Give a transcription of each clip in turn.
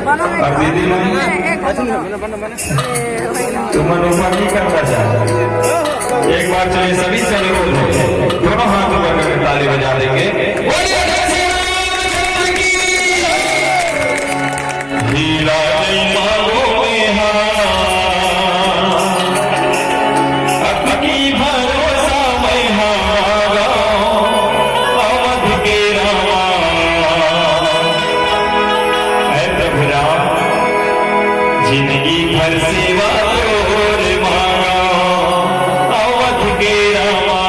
और दीदी तुम अनुमति करता जा। एक बार चलिए सभी से अनुरोध है, दोनों हाथ ऊपर करके ताली बजा देंगे। हीरा नहीं मांगो में अटकी भरोसा में हागा अवध के रामा। है प्रभु राम जिंदगी भर सेवा तोर मांगा अवध के रामा।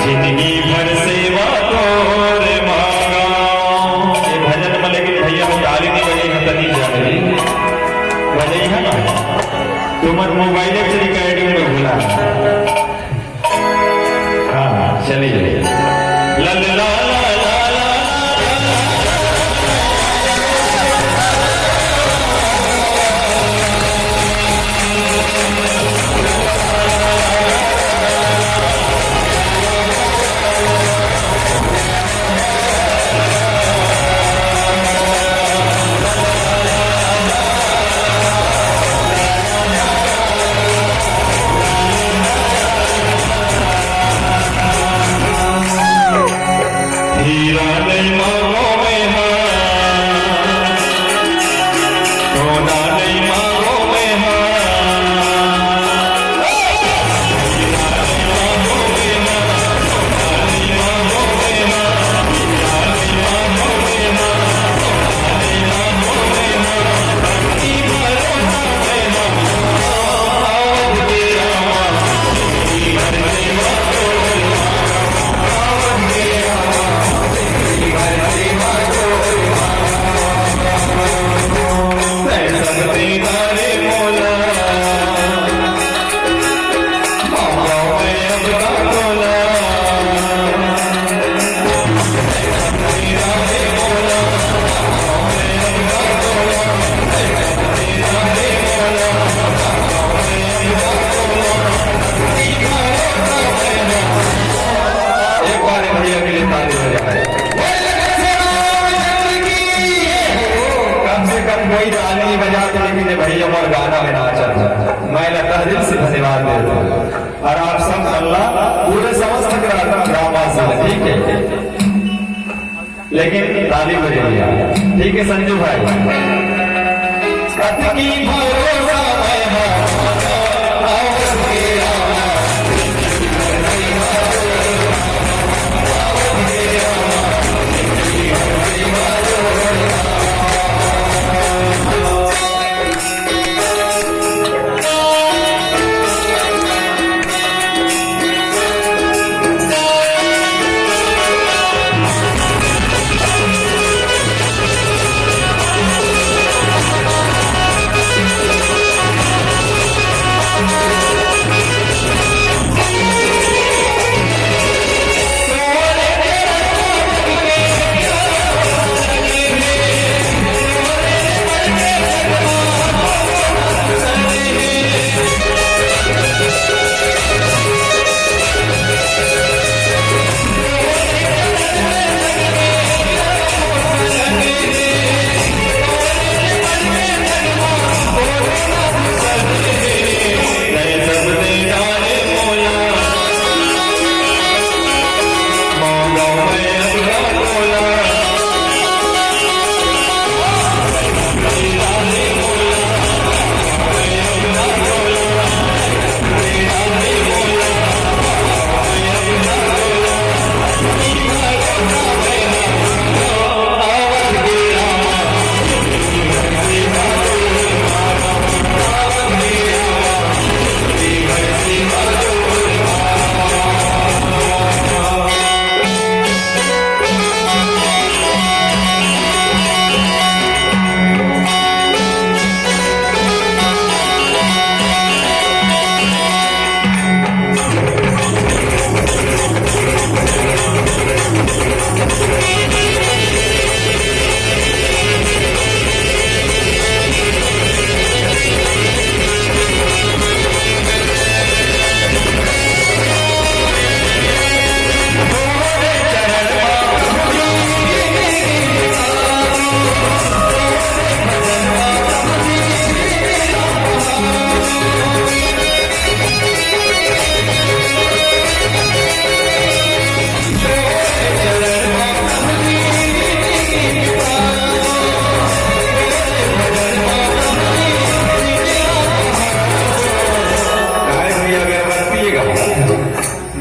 जिंदगी भर सेवा तोर मांगा। ये भजन में लेकिन भैया वो ताली नहीं बजेगा तनी जाने बजे है ना। तुम्हार मोबाइल से रिकॉर्डिंग में भूला। हाँ चलिए ला ला ला भैया और गाना में नाचा। मैं लगता दिल से धन्यवाद देता हूँ और आप सब अल्लाह पूरे समस्त ड्रामा से ठीक है। लेकिन ताली बजे लिया ठीक है संजू भाई। कथकी भरोसा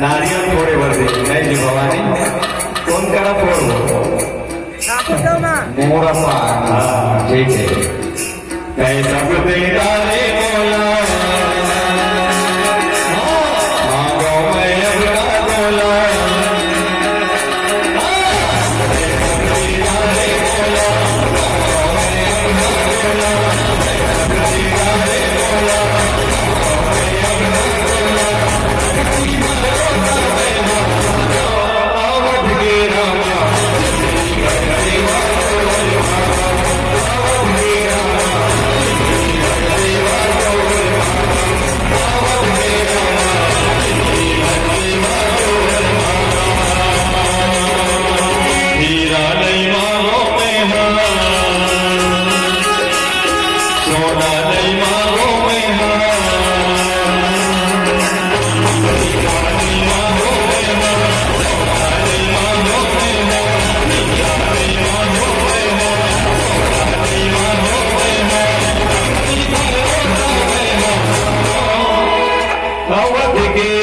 नारियल फोड़े बदे नहीं जी भवानी कौन करा फोड़ो मोरा पान हाँ ठीक है कहीं सब तेरा रे बोला मांगो मैं अगला बोला Awat ke